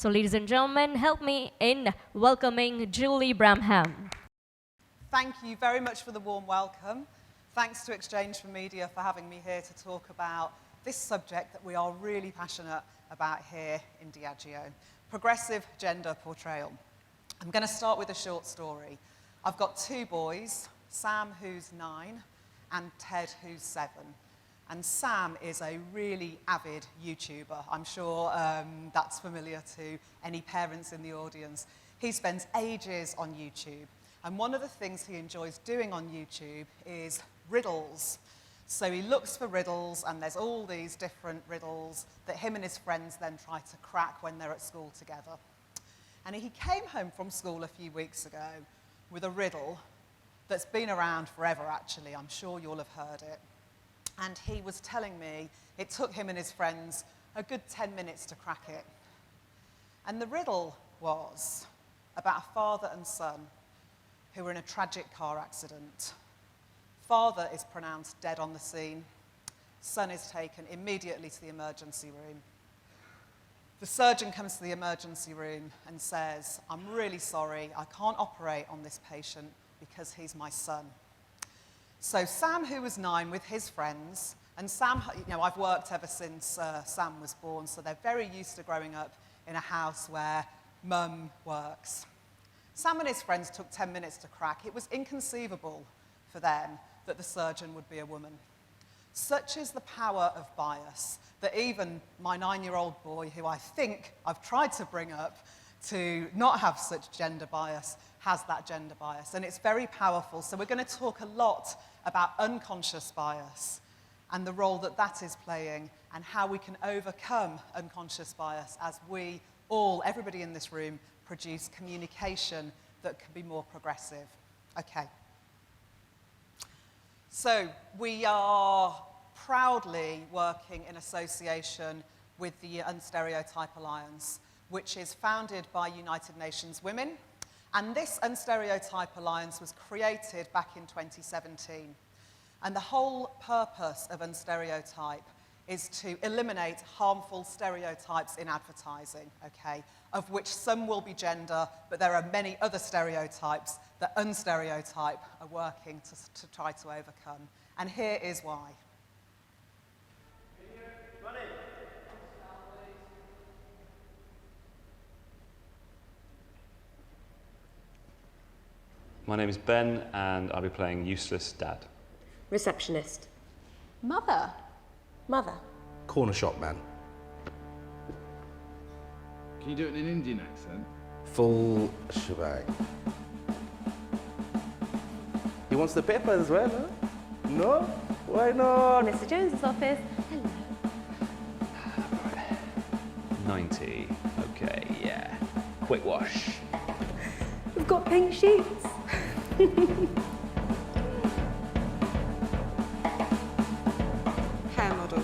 So ladies and gentlemen, help me in welcoming Julie Bramham. Thank you very much for the warm welcome. Thanks to Exchange for Media for having me here to talk about this subject that we are really passionate about here in Diageo, progressive gender portrayal. I'm going to start with a short story. I've got two boys, Sam, who's 9, and Ted, who's 7. And Sam is a really avid YouTuber. I'm sure that's familiar to any parents in the audience. He spends ages on YouTube. And one of the things he enjoys doing on YouTube is riddles. So he looks for riddles, and there's all these different riddles that him and his friends then try to crack when they're at school together. And he came home from school a few weeks ago with a riddle that's been around forever, actually. I'm sure you'll have heard it. And he was telling me it took him and his friends a good 10 minutes to crack it. And the riddle was about a father and son who were in a tragic car accident. Father is pronounced dead on the scene. Son is taken immediately to the emergency room. The surgeon comes to the emergency room and says, "I'm really sorry, I can't operate on this patient because he's my son." So Sam, who was 9, with his friends, and Sam, I've worked ever since Sam was born, so they're very used to growing up in a house where mum works. Sam and his friends took 10 minutes to crack. It was inconceivable for them that the surgeon would be a woman. Such is the power of bias that even my 9-year-old boy, who I think I've tried to bring up to not have such gender bias, has that gender bias. And it's very powerful. So we're going to talk a lot about unconscious bias and the role that that is playing and how we can overcome unconscious bias as we all, everybody in this room, produce communication that can be more progressive. Okay. So we are proudly working in association with the Unstereotype Alliance, which is founded by United Nations Women. And this Unstereotype Alliance was created back in 2017. And the whole purpose of Unstereotype is to eliminate harmful stereotypes in advertising, okay, of which some will be gender, but there are many other stereotypes that Unstereotype are working to try to overcome. And here is why. My name is Ben, and I'll be playing Useless Dad. Receptionist. Mother. Mother. Corner shop man. Can you do it in an Indian accent? Full shebang. He wants the paper as well, huh? No? Why not? Mr. Jones's office. Hello. 90. Okay, yeah. Quick wash. We've got pink sheets. Hair model.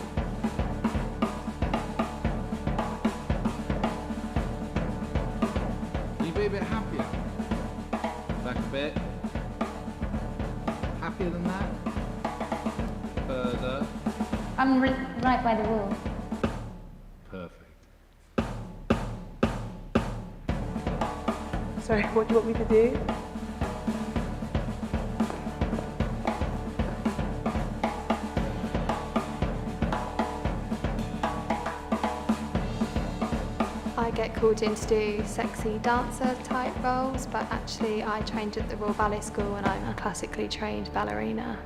Can you be a bit happier? Back a bit. Happier than that? Further. I'm right by the wall. Perfect. Sorry, what do you want me to do? I get called in to do sexy dancer type roles, but actually I trained at the Royal Ballet School and I'm a classically trained ballerina.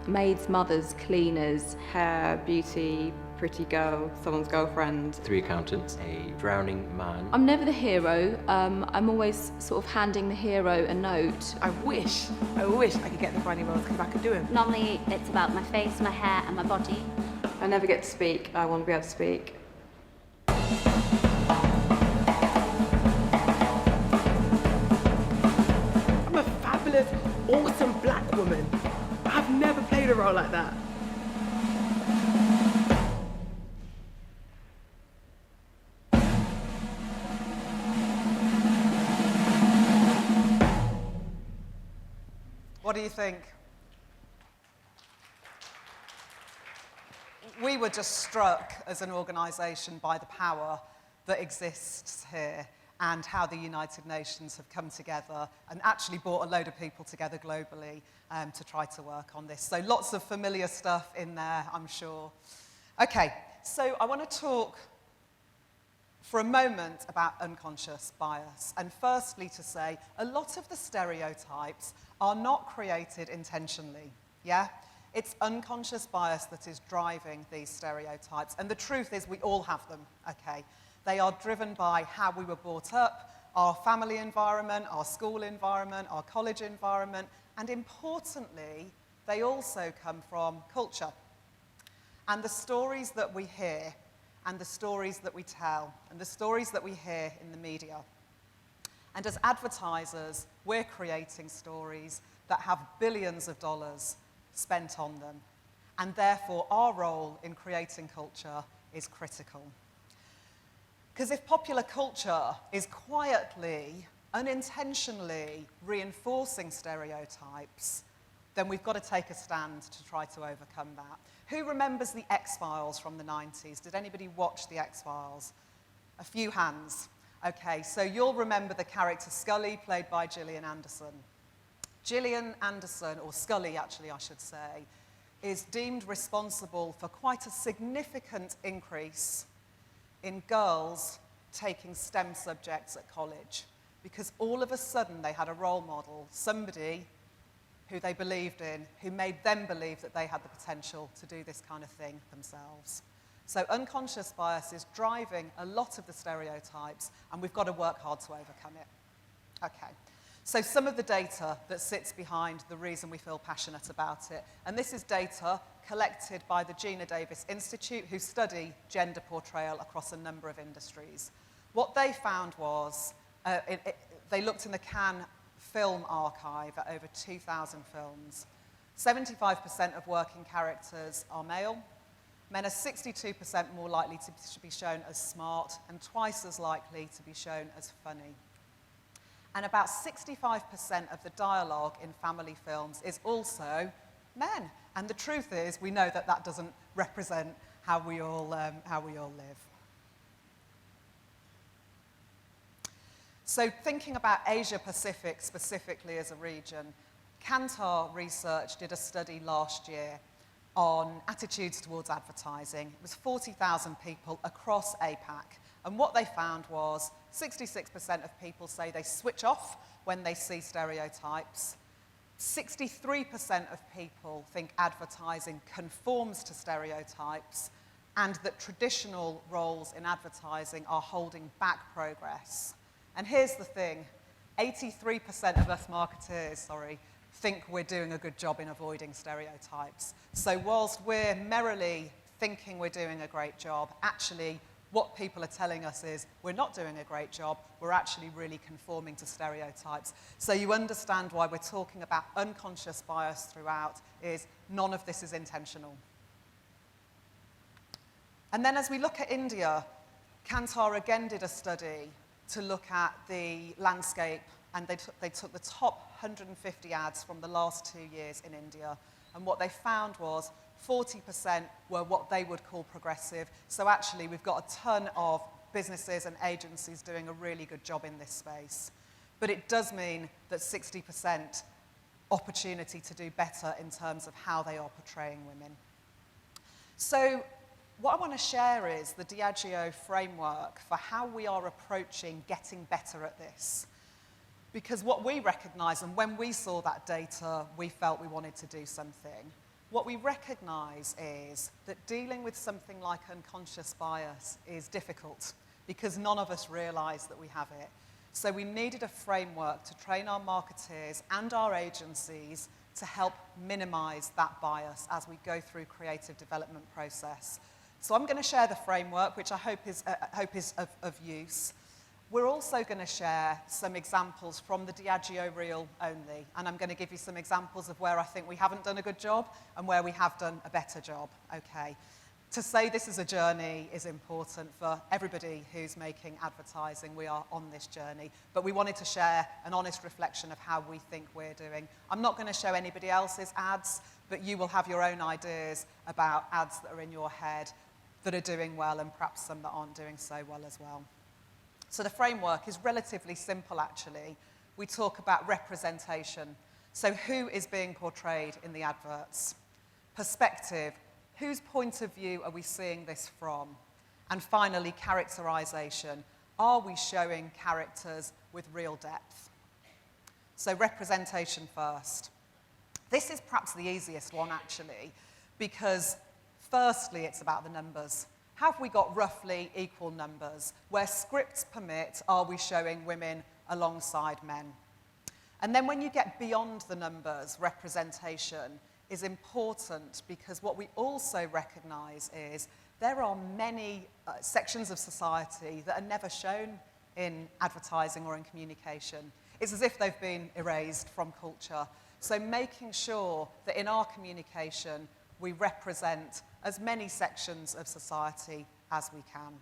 Maids, mothers, cleaners, hair, beauty, pretty girl, someone's girlfriend. 3 accountants, a drowning man. I'm never the hero. I'm always sort of handing the hero a note. I wish I could get the funny roles because I could do them. Normally it's about my face, my hair and my body. I never get to speak. I want to be able to speak. I'm a fabulous, awesome black woman. I've never played a role like that. What do you think? we were just struck as an organisation by the power that exists here and how the United Nations have come together and actually brought a load of people together globally to try to work on this. So lots of familiar stuff in there, I'm sure. Okay, so I want to talk for a moment about unconscious bias. And firstly to say, a lot of the stereotypes are not created intentionally, yeah? It's unconscious bias that is driving these stereotypes. And the truth is we all have them, okay? They are driven by how we were brought up, our family environment, our school environment, our college environment, and importantly, they also come from culture. And the stories that we hear, and the stories that we tell, and the stories that we hear in the media. And as advertisers, we're creating stories that have billions of dollars spent on them. And therefore, our role in creating culture is critical. Because if popular culture is quietly, unintentionally reinforcing stereotypes, then we've got to take a stand to try to overcome that. Who remembers the X-Files from the 90s? Did anybody watch the X-Files? A few hands. Okay, so you'll remember the character Scully, played by Gillian Anderson. Gillian Anderson, or Scully actually I should say, is deemed responsible for quite a significant increase in girls taking STEM subjects at college, because all of a sudden they had a role model, somebody who they believed in, who made them believe that they had the potential to do this kind of thing themselves. So unconscious bias is driving a lot of the stereotypes, and we've got to work hard to overcome it. Okay, so some of the data that sits behind the reason we feel passionate about it, and this is data collected by the Gina Davis Institute, who study gender portrayal across a number of industries. What they found was, they looked in the Cannes film archive at over 2,000 films. 75% of working characters are male. Men are 62% more likely to be shown as smart and twice as likely to be shown as funny. And about 65% of the dialogue in family films is also men. And the truth is, we know that that doesn't represent how we all live. So thinking about Asia Pacific specifically as a region, Kantar Research did a study last year on attitudes towards advertising. It was 40,000 people across APAC. And what they found was 66% of people say they switch off when they see stereotypes. 63% of people think advertising conforms to stereotypes, and that traditional roles in advertising are holding back progress. And here's the thing, 83% of us marketeers, think we're doing a good job in avoiding stereotypes. So whilst we're merrily thinking we're doing a great job, actually what people are telling us is we're not doing a great job, we're actually really conforming to stereotypes. So you understand why we're talking about unconscious bias throughout, is none of this is intentional. And then as we look at India, Kantar again did a study to look at the landscape, and they took the top 150 ads from the last 2 years in India. And what they found was 40% were what they would call progressive. So actually, we've got a ton of businesses and agencies doing a really good job in this space. But it does mean that 60% opportunity to do better in terms of how they are portraying women. So what I want to share is the Diageo framework for how we are approaching getting better at this. Because what we recognize, and when we saw that data, we felt we wanted to do something. What we recognize is that dealing with something like unconscious bias is difficult because none of us realize that we have it. So we needed a framework to train our marketeers and our agencies to help minimize that bias as we go through creative development process. So I'm going to share the framework, which I hope is of use. We're also going to share some examples from the Diageo reel only, and I'm going to give you some examples of where I think we haven't done a good job and where we have done a better job, okay? To say this is a journey is important for everybody who's making advertising. We are on this journey, but we wanted to share an honest reflection of how we think we're doing. I'm not going to show anybody else's ads, but you will have your own ideas about ads that are in your head that are doing well and perhaps some that aren't doing so well as well. So the framework is relatively simple, actually. We talk about representation. So who is being portrayed in the adverts? Perspective. Whose point of view are we seeing this from? And finally, characterization. Are we showing characters with real depth? So representation first. This is perhaps the easiest one, actually, because firstly, it's about the numbers. Have we got roughly equal numbers? Where scripts permit, are we showing women alongside men? And then when you get beyond the numbers, representation is important, because what we also recognize is there are many sections of society that are never shown in advertising or in communication. It's as if they've been erased from culture. So making sure that in our communication we represent as many sections of society as we can.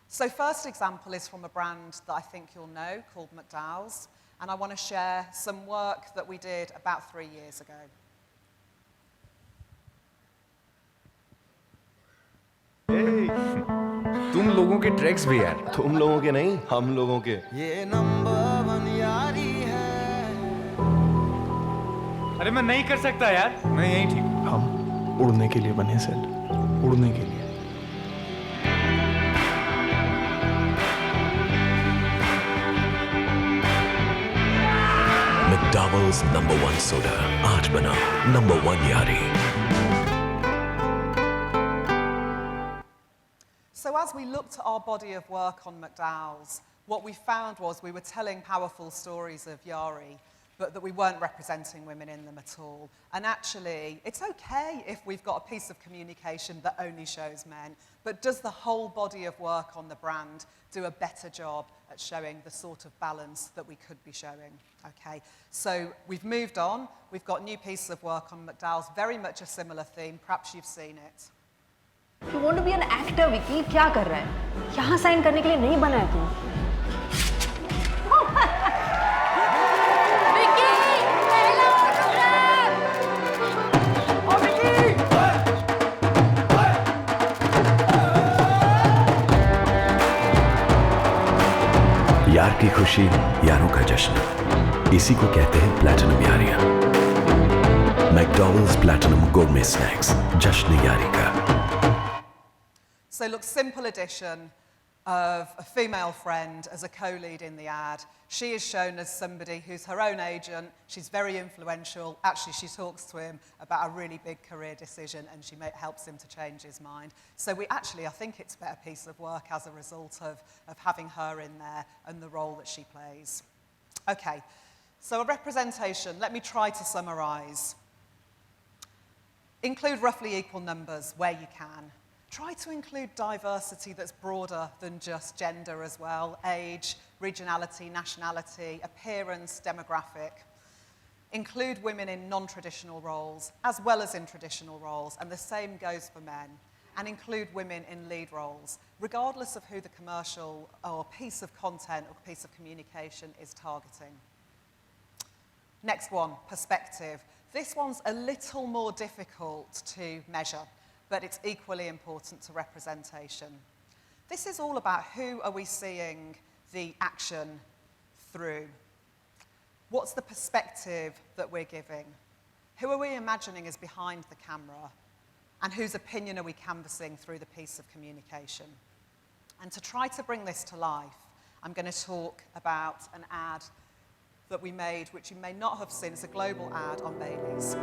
So first example is from a brand that I think you'll know called McDowell's. And I want to share some work that we did about 3 years ago. तुम लोगों के tracks भी यार तुम लोगों के नहीं, हम लोगों के। ये नंबर 1 यारी है। अरे मैं नहीं कर सकता यार, मैं यहीं ठीक हूँ। हम उड़ने के लिए बने सेल, उड़ने के लिए। McDowell's #1 soda, aaj bana #1 yari. So as we looked at our body of work on McDowell's, what we found was we were telling powerful stories of Yari, but that we weren't representing women in them at all. And actually, it's okay if we've got a piece of communication that only shows men, but does the whole body of work on the brand do a better job at showing the sort of balance that we could be showing? Okay, so we've moved on. We've got new pieces of work on McDowell's, very much a similar theme. Perhaps you've seen it. You want to be an actor, Vicky? क्या कर रहा है? यहाँ sign करने के लिए नहीं बना है तू। Vicky, hello, ओ विकी! यार की खुशी, यारों का जश्न, इसी को कहते हैं platinum Yaariyan. McDowell's Platinum Gourmet Snacks, जश्न यारी का। So look, simple addition of a female friend as a co-lead in the ad. She is shown as somebody who's her own agent. She's very influential. Actually, she talks to him about a really big career decision, and she helps him to change his mind. So I think it's a better piece of work as a result of having her in there and the role that she plays. Okay, so a representation. Let me try to summarize. Include roughly equal numbers where you can. Try to include diversity that's broader than just gender as well, age, regionality, nationality, appearance, demographic. Include women in non-traditional roles as well as in traditional roles, and the same goes for men. And include women in lead roles, regardless of who the commercial or piece of content or piece of communication is targeting. Next one, perspective. This one's a little more difficult to measure, but it's equally important to representation. This is all about who are we seeing the action through? What's the perspective that we're giving? Who are we imagining is behind the camera? And whose opinion are we canvassing through the piece of communication? And to try to bring this to life, I'm going to talk about an ad that we made, which you may not have seen. It's a global ad on Bailey's.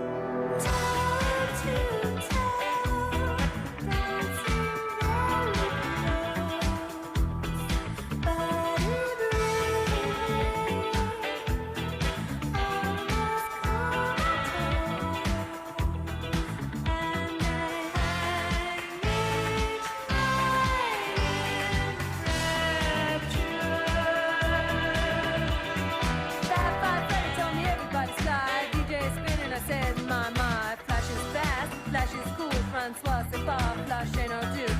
chance, moi c'est pas flashing or do.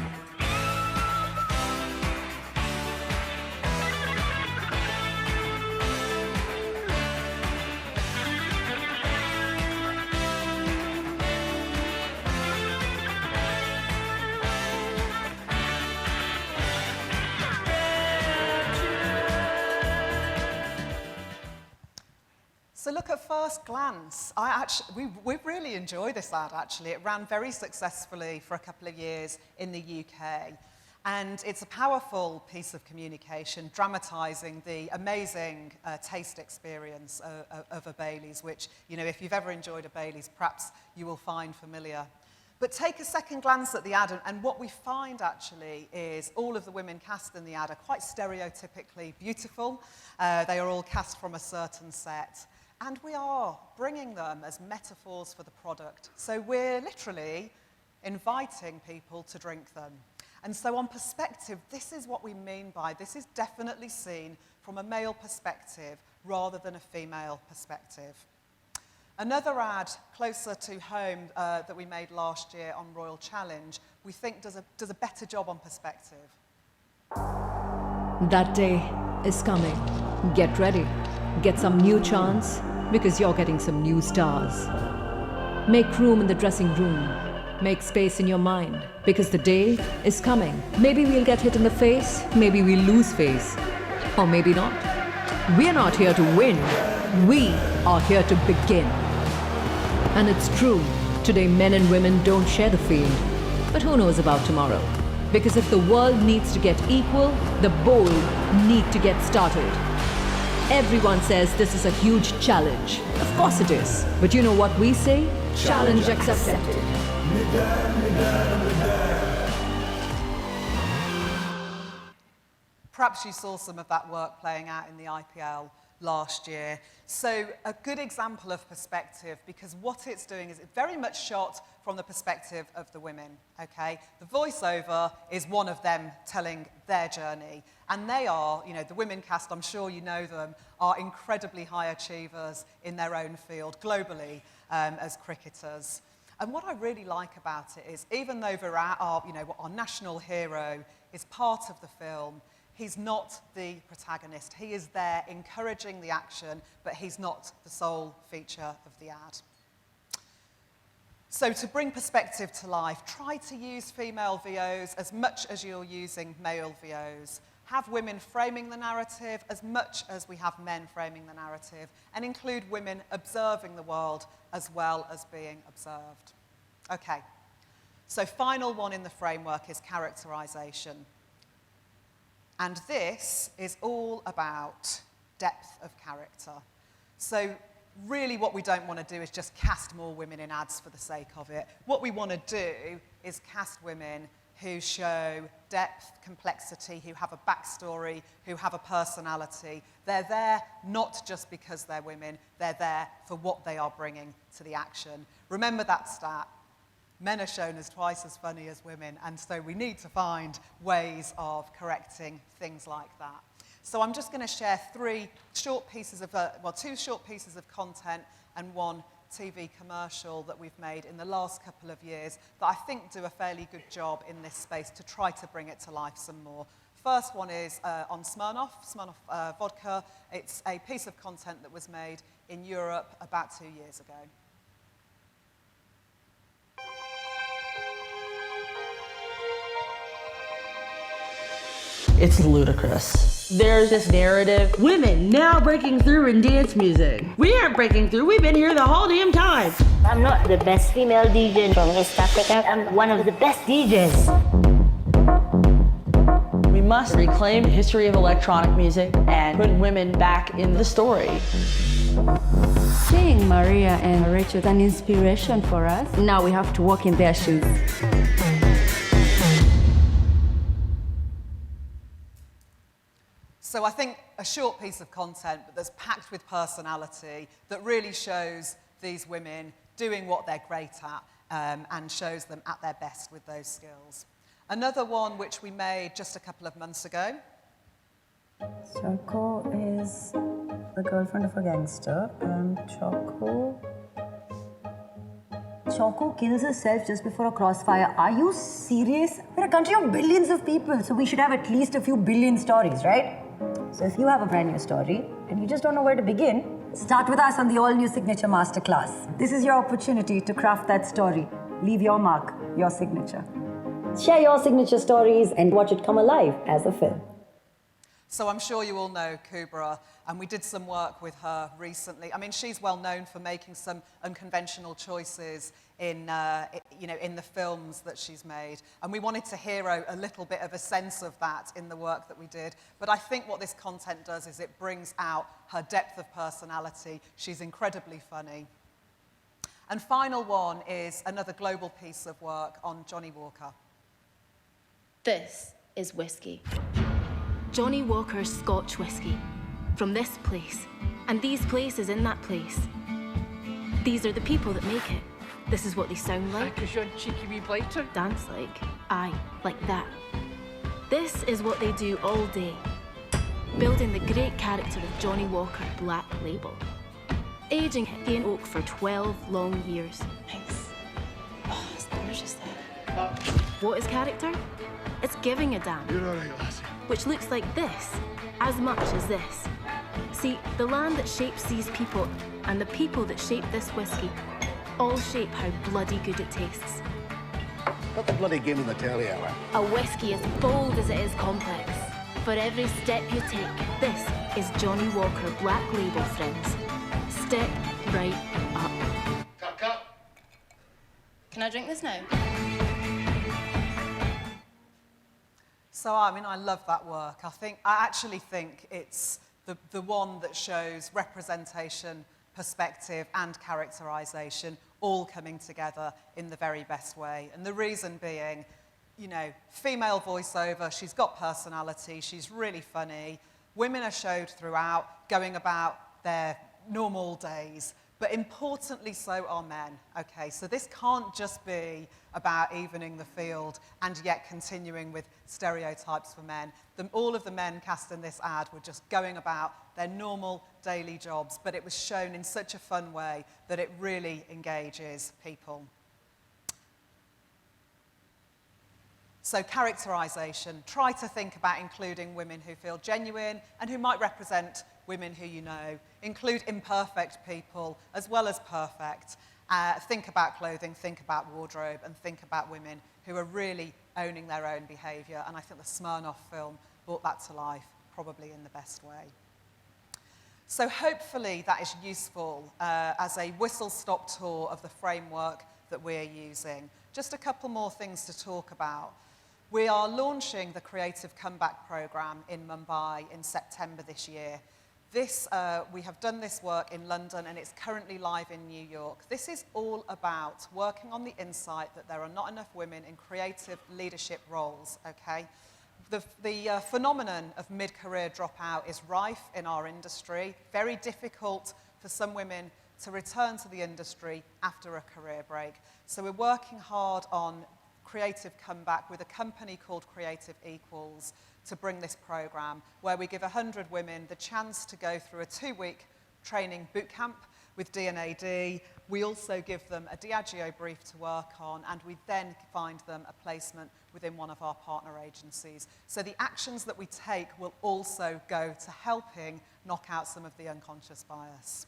So look, at first glance, we really enjoy this ad, actually. It ran very successfully for a couple of years in the UK. And it's a powerful piece of communication, dramatising the amazing taste experience of a Baileys, which, you know, if you've ever enjoyed a Baileys, perhaps you will find familiar. But take a second glance at the ad, and what we find, actually, is all of the women cast in the ad are quite stereotypically beautiful. They are all cast from a certain set. And we are bringing them as metaphors for the product. So we're literally inviting people to drink them. And so on perspective, this is what we mean by this is definitely seen from a male perspective rather than a female perspective. Another ad closer to home that we made last year on Royal Challenge, we think does a better job on perspective. That day is coming. Get ready. Get some new chance because you're getting some new stars. Make room in the dressing room. Make space in your mind because the day is coming. Maybe we'll get hit in the face, maybe we'll lose face, or maybe not. We're not here to win. We are here to begin. And it's true, today men and women don't share the field. But who knows about tomorrow? Because if the world needs to get equal, the bold need to get started. Everyone says this is a huge challenge. Of course it is. But you know what we say? Challenge accepted. Perhaps you saw some of that work playing out in the IPL last year. So a good example of perspective, because what it's doing is it's very much shot from the perspective of the women, okay? The voiceover is one of them telling their journey. And they are, you know, the women cast, I'm sure you know them, are incredibly high achievers in their own field, globally, as cricketers. And what I really like about it is, even though Virat, our national hero, is part of the film, he's not the protagonist. He is there encouraging the action, but he's not the sole feature of the ad. So to bring perspective to life, try to use female VOs as much as you're using male VOs. Have women framing the narrative as much as we have men framing the narrative, and include women observing the world as well as being observed. Okay, so final one in the framework is characterization. And this is all about depth of character. So really what we don't want to do is just cast more women in ads for the sake of it. What we want to do is cast women who show depth, complexity, who have a backstory, who have a personality. They're there not just because they're women, they're there for what they are bringing to the action. Remember that stat. Men are shown as twice as funny as women, and so we need to find ways of correcting things like that. So I'm just going to share two short pieces of content and one TV commercial that we've made in the last couple of years that I think do a fairly good job in this space to try to bring it to life some more. First one is on Smirnoff vodka. It's a piece of content that was made in Europe about 2 years ago. It's ludicrous. There's this narrative, women now breaking through in dance music. We aren't breaking through, we've been here the whole damn time. I'm not the best female DJ from East Africa. I'm one of the best DJs. We must reclaim the history of electronic music and put women back in the story. Seeing Maria and Rachel is an inspiration for us. Now we have to walk in their shoes. So I think a short piece of content, but that's packed with personality, that really shows these women doing what they're great at and shows them at their best with those skills. Another one which we made just a couple of months ago. Choco is the girlfriend of a gangster, and Choco Choco kills herself just before a crossfire. Are you serious? We're a country of billions of people, so we should have at least a few billion stories, right? So if you have a brand new story and you just don't know where to begin, start with us on the all-new Signature Masterclass. This is your opportunity to craft that story. Leave your mark, your signature. Share your signature stories and watch it come alive as a film. So I'm sure you all know Kubra, and we did some work with her recently. I mean, she's well known for making some unconventional choices in the films that she's made. And we wanted to hero a little bit of a sense of that in the work that we did. But I think what this content does is it brings out her depth of personality. She's incredibly funny. And final one is another global piece of work on Johnny Walker. This is whiskey. Johnny Walker's Scotch whiskey. From this place, and these places in that place. These are the people that make it. This is what they sound like. Because you're a cheeky wee blighter. Dance like. Aye, like that. This is what they do all day. Building the great character of Johnny Walker Black Label. Aging in oak for 12 long years. Thanks. Oh, it's gorgeous there. What is character? It's giving a damn. You're alright, lassie. Which looks like this, as much as this. See, the land that shapes these people and the people that shape this whiskey all shape how bloody good it tastes. Got the bloody game in the telly hour. A whiskey as bold as it is complex. For every step you take, this is Johnny Walker Black Label, friends. Step right up. Cut. Can I drink this now? So, I mean, I love that work. I actually think it's the one that shows representation, perspective, and characterization all coming together in the very best way. And the reason being, female voiceover, she's got personality, she's really funny. Women are showed throughout, going about their normal days. But importantly, so are men. Okay, so this can't just be about evening the field and yet continuing with stereotypes for men. All of the men cast in this ad were just going about their normal daily jobs, but it was shown in such a fun way that it really engages people. So characterization, try to think about including women who feel genuine and who might represent women who you know. Include imperfect people as well as perfect. Think about clothing, think about wardrobe, and think about women who are really owning their own behaviour. And I think the Smirnoff film brought that to life, probably in the best way. So hopefully that is useful as a whistle-stop tour of the framework that we're using. Just a couple more things to talk about. We are launching the Creative Comeback Programme in Mumbai in September this year. We have done this work in London and it's currently live in New York. This is all about working on the insight that there are not enough women in creative leadership roles, okay? The phenomenon of mid-career dropout is rife in our industry. Very difficult for some women to return to the industry after a career break. So we're working hard on Creative Comeback with a company called Creative Equals to bring this program where we give 100 women the chance to go through a 2-week training bootcamp with D&AD. We also give them a Diageo brief to work on, and we then find them a placement within one of our partner agencies. So the actions that we take will also go to helping knock out some of the unconscious bias.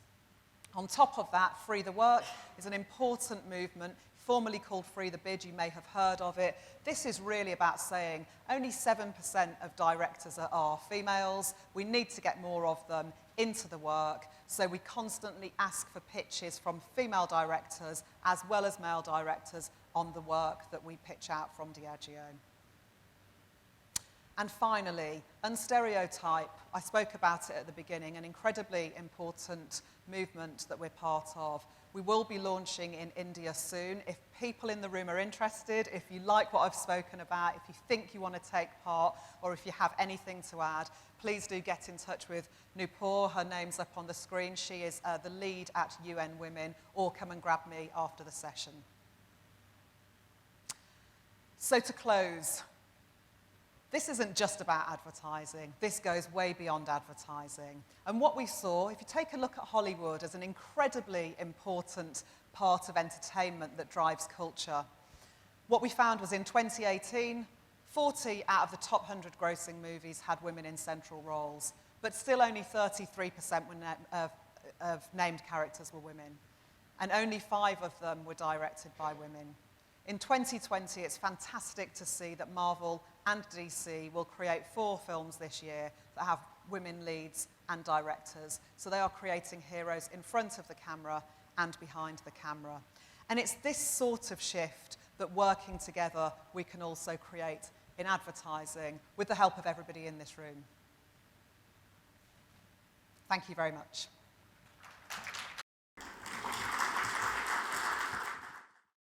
On top of that, Free the Work is an important movement, formerly called Free the Bid. You may have heard of it. This is really about saying only 7% of directors are females. We need to get more of them into the work. So we constantly ask for pitches from female directors as well as male directors on the work that we pitch out from Diageo. And finally, unstereotype. I spoke about it at the beginning, an incredibly important movement that we're part of. We will be launching in India soon. If people in the room are interested, if you like what I've spoken about, if you think you want to take part, or if you have anything to add, please do get in touch with Nupur. Her name's up on the screen. She is the lead at UN Women, or come and grab me after the session. So to close, This isn't just about advertising. This goes way beyond advertising. And what we saw, if you take a look at Hollywood as an incredibly important part of entertainment that drives culture, what we found was in 2018, 40 out of the top 100 grossing movies had women in central roles, but still only 33% of named characters were women. And only 5 of them were directed by women. In 2020, it's fantastic to see that Marvel and DC will create 4 films this year that have women leads and directors. So they are creating heroes in front of the camera and behind the camera. And it's this sort of shift that, working together, we can also create in advertising with the help of everybody in this room. Thank you very much.